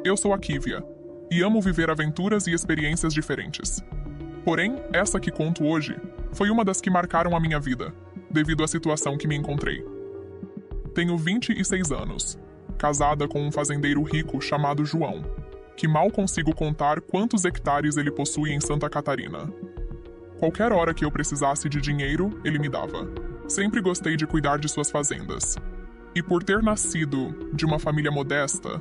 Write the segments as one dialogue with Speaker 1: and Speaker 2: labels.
Speaker 1: Eu sou a Kívia, e amo viver aventuras e experiências diferentes. Porém, essa que conto hoje foi uma das que marcaram a minha vida, devido à situação que me encontrei. Tenho 26 anos, casada com um fazendeiro rico chamado João, que mal consigo contar quantos hectares ele possui em Santa Catarina. Qualquer hora que eu precisasse de dinheiro, ele me dava. Sempre gostei de cuidar de suas fazendas. E por ter nascido de uma família modesta,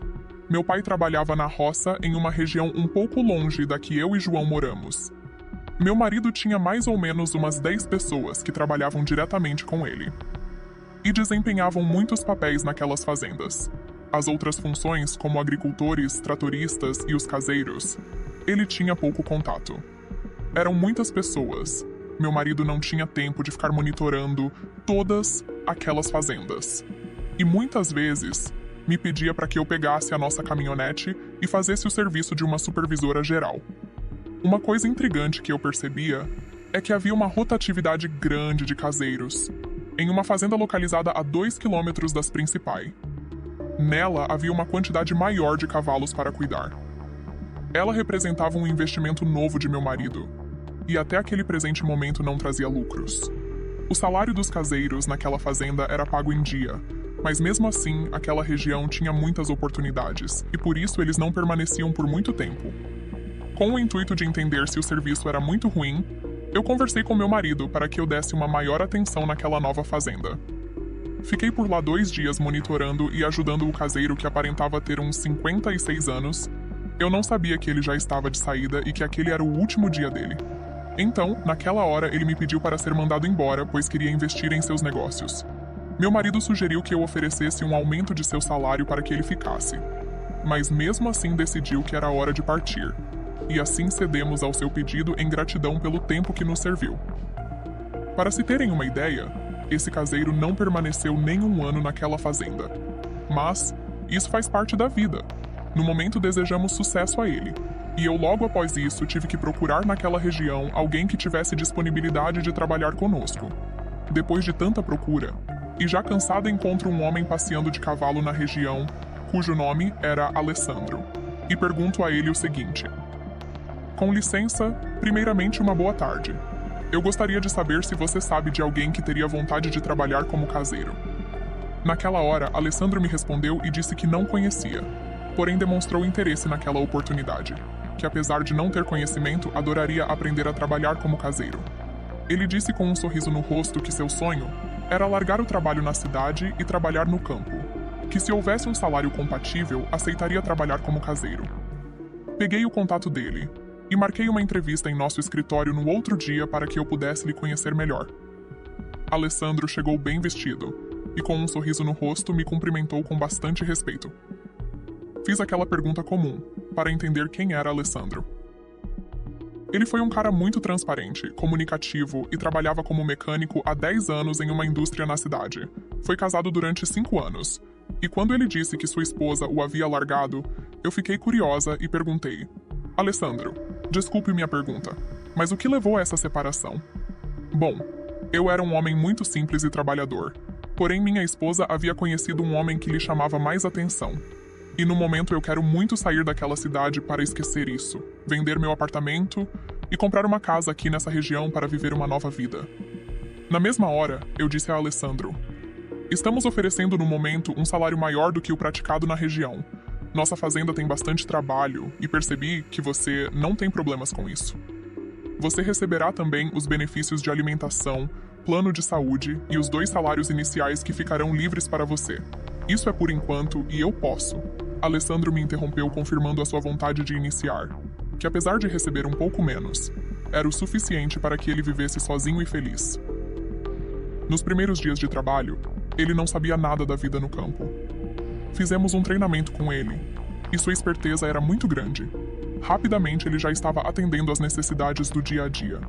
Speaker 1: meu pai trabalhava na roça em uma região um pouco longe da que eu e João moramos. Meu marido tinha mais ou menos umas 10 pessoas que trabalhavam diretamente com ele. E desempenhavam muitos papéis naquelas fazendas. As outras funções, como agricultores, tratoristas e os caseiros, ele tinha pouco contato. Eram muitas pessoas. Meu marido não tinha tempo de ficar monitorando todas aquelas fazendas. E muitas vezes me pedia para que eu pegasse a nossa caminhonete e fizesse o serviço de uma supervisora geral. Uma coisa intrigante que eu percebia é que havia uma rotatividade grande de caseiros, em uma fazenda localizada a 2 quilômetros das principais. Nela havia uma quantidade maior de cavalos para cuidar. Ela representava um investimento novo de meu marido, e até aquele presente momento não trazia lucros. O salário dos caseiros naquela fazenda era pago em dia, mas mesmo assim aquela região tinha muitas oportunidades, e por isso eles não permaneciam por muito tempo. Com o intuito de entender se o serviço era muito ruim, eu conversei com meu marido para que eu desse uma maior atenção naquela nova fazenda. Fiquei por lá 2 dias monitorando e ajudando o caseiro que aparentava ter uns 56 anos. Eu não sabia que ele já estava de saída e que aquele era o último dia dele. Então, naquela hora, ele me pediu para ser mandado embora, pois queria investir em seus negócios. Meu marido sugeriu que eu oferecesse um aumento de seu salário para que ele ficasse. Mas mesmo assim decidiu que era hora de partir. E assim cedemos ao seu pedido em gratidão pelo tempo que nos serviu. Para se terem uma ideia, esse caseiro não permaneceu nem um ano naquela fazenda. Mas isso faz parte da vida. No momento desejamos sucesso a ele. E eu logo após isso tive que procurar naquela região alguém que tivesse disponibilidade de trabalhar conosco. Depois de tanta procura, e já cansado encontro um homem passeando de cavalo na região, cujo nome era Alessandro. E pergunto a ele o seguinte: com licença, primeiramente uma boa tarde. Eu gostaria de saber se você sabe de alguém que teria vontade de trabalhar como caseiro. Naquela hora, Alessandro me respondeu e disse que não conhecia, porém demonstrou interesse naquela oportunidade, que apesar de não ter conhecimento, adoraria aprender a trabalhar como caseiro. Ele disse com um sorriso no rosto que seu sonho era largar o trabalho na cidade e trabalhar no campo, que se houvesse um salário compatível, aceitaria trabalhar como caseiro. Peguei o contato dele e marquei uma entrevista em nosso escritório no outro dia para que eu pudesse lhe conhecer melhor. Alessandro chegou bem vestido e com um sorriso no rosto me cumprimentou com bastante respeito. Fiz aquela pergunta comum, para entender quem era Alessandro. Ele foi um cara muito transparente, comunicativo e trabalhava como mecânico há 10 anos em uma indústria na cidade. Foi casado durante 5 anos, e quando ele disse que sua esposa o havia largado, eu fiquei curiosa e perguntei: Alessandro, desculpe minha pergunta, mas o que levou a essa separação? Bom, eu era um homem muito simples e trabalhador, porém minha esposa havia conhecido um homem que lhe chamava mais atenção. E no momento eu quero muito sair daquela cidade para esquecer isso, vender meu apartamento e comprar uma casa aqui nessa região para viver uma nova vida. Na mesma hora, eu disse a Alessandro: estamos oferecendo no momento um salário maior do que o praticado na região. Nossa fazenda tem bastante trabalho e percebi que você não tem problemas com isso. Você receberá também os benefícios de alimentação, plano de saúde e os 2 salários iniciais que ficarão livres para você. Isso é por enquanto e eu posso. Alessandro me interrompeu confirmando a sua vontade de iniciar, que apesar de receber um pouco menos, era o suficiente para que ele vivesse sozinho e feliz. Nos primeiros dias de trabalho, ele não sabia nada da vida no campo. Fizemos um treinamento com ele, e sua esperteza era muito grande. Rapidamente ele já estava atendendo às necessidades do dia a dia.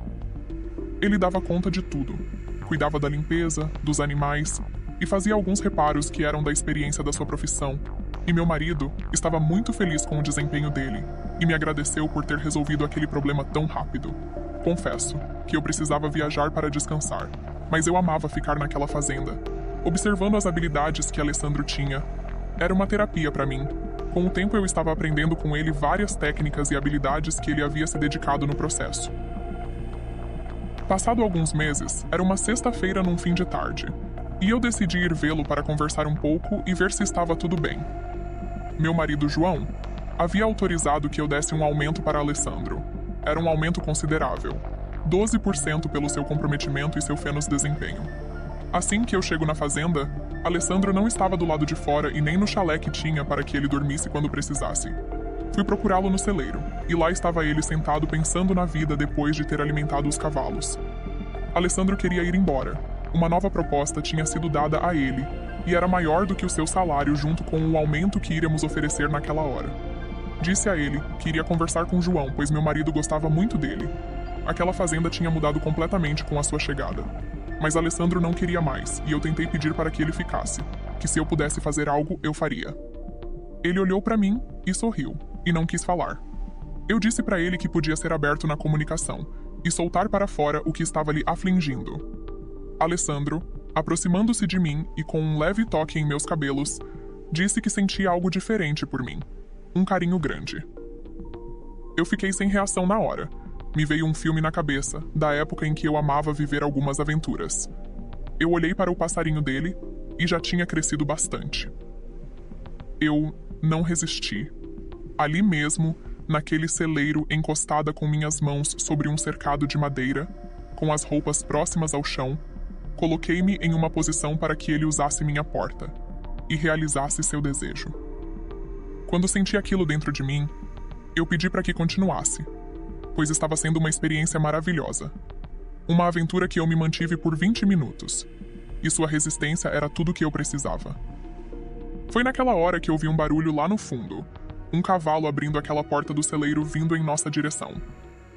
Speaker 1: Ele dava conta de tudo, cuidava da limpeza, dos animais, e fazia alguns reparos que eram da experiência da sua profissão. E meu marido estava muito feliz com o desempenho dele e me agradeceu por ter resolvido aquele problema tão rápido. Confesso que eu precisava viajar para descansar, mas eu amava ficar naquela fazenda. Observando as habilidades que Alessandro tinha, era uma terapia para mim. Com o tempo eu estava aprendendo com ele várias técnicas e habilidades que ele havia se dedicado no processo. Passado alguns meses, era uma sexta-feira num fim de tarde, e eu decidi ir vê-lo para conversar um pouco e ver se estava tudo bem. Meu marido João havia autorizado que eu desse um aumento para Alessandro. Era um aumento considerável, 12% pelo seu comprometimento e seu feno desempenho. Assim que eu chego na fazenda, Alessandro não estava do lado de fora e nem no chalé que tinha para que ele dormisse quando precisasse. Fui procurá-lo no celeiro, e lá estava ele sentado pensando na vida depois de ter alimentado os cavalos. Alessandro queria ir embora. Uma nova proposta tinha sido dada a ele, e era maior do que o seu salário junto com o aumento que iríamos oferecer naquela hora. Disse a ele que iria conversar com João, pois meu marido gostava muito dele. Aquela fazenda tinha mudado completamente com a sua chegada. Mas Alessandro não queria mais, e eu tentei pedir para que ele ficasse, que se eu pudesse fazer algo, eu faria. Ele olhou para mim e sorriu, e não quis falar. Eu disse para ele que podia ser aberto na comunicação, e soltar para fora o que estava lhe afligindo. Alessandro, aproximando-se de mim e com um leve toque em meus cabelos, disse que sentia algo diferente por mim. Um carinho grande. Eu fiquei sem reação na hora. Me veio um filme na cabeça, da época em que eu amava viver algumas aventuras. Eu olhei para o passarinho dele e já tinha crescido bastante. Eu não resisti. Ali mesmo, naquele celeiro encostada com minhas mãos sobre um cercado de madeira, com as roupas próximas ao chão, coloquei-me em uma posição para que ele usasse minha porta e realizasse seu desejo. Quando senti aquilo dentro de mim, eu pedi para que continuasse, pois estava sendo uma experiência maravilhosa. Uma aventura que eu me mantive por 20 minutos, e sua resistência era tudo o que eu precisava. Foi naquela hora que ouvi um barulho lá no fundo, um cavalo abrindo aquela porta do celeiro vindo em nossa direção.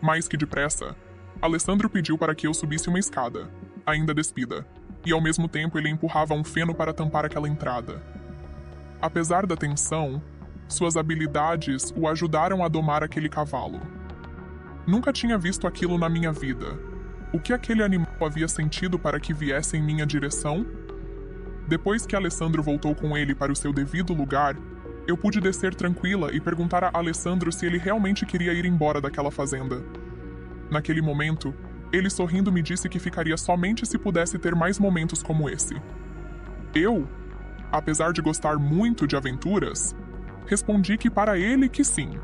Speaker 1: Mais que depressa, Alessandro pediu para que eu subisse uma escada, ainda despida, e ao mesmo tempo ele empurrava um feno para tampar aquela entrada. Apesar da tensão, suas habilidades o ajudaram a domar aquele cavalo. Nunca tinha visto aquilo na minha vida. O que aquele animal havia sentido para que viesse em minha direção? Depois que Alessandro voltou com ele para o seu devido lugar, eu pude descer tranquila e perguntar a Alessandro se ele realmente queria ir embora daquela fazenda. Naquele momento, ele sorrindo me disse que ficaria somente se pudesse ter mais momentos como esse. Eu, apesar de gostar muito de aventuras, respondi que para ele que sim,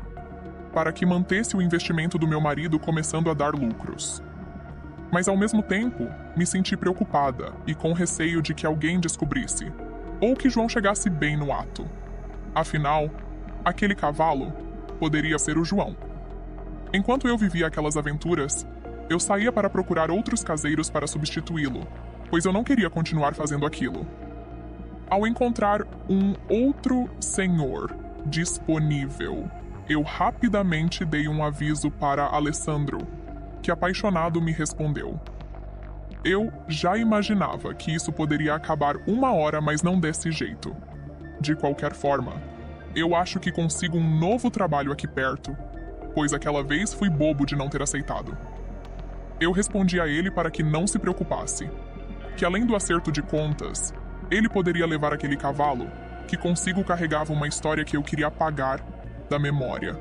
Speaker 1: para que mantesse o investimento do meu marido começando a dar lucros. Mas ao mesmo tempo, me senti preocupada e com receio de que alguém descobrisse, ou que João chegasse bem no ato. Afinal, aquele cavalo poderia ser o João. Enquanto eu vivia aquelas aventuras, eu saía para procurar outros caseiros para substituí-lo, pois eu não queria continuar fazendo aquilo. Ao encontrar um outro senhor disponível, eu rapidamente dei um aviso para Alessandro, que apaixonado me respondeu. Eu já imaginava que isso poderia acabar uma hora, mas não desse jeito. De qualquer forma, eu acho que consigo um novo trabalho aqui perto, pois aquela vez fui bobo de não ter aceitado. Eu respondi a ele para que não se preocupasse, que além do acerto de contas, ele poderia levar aquele cavalo, que consigo carregava uma história que eu queria apagar da memória.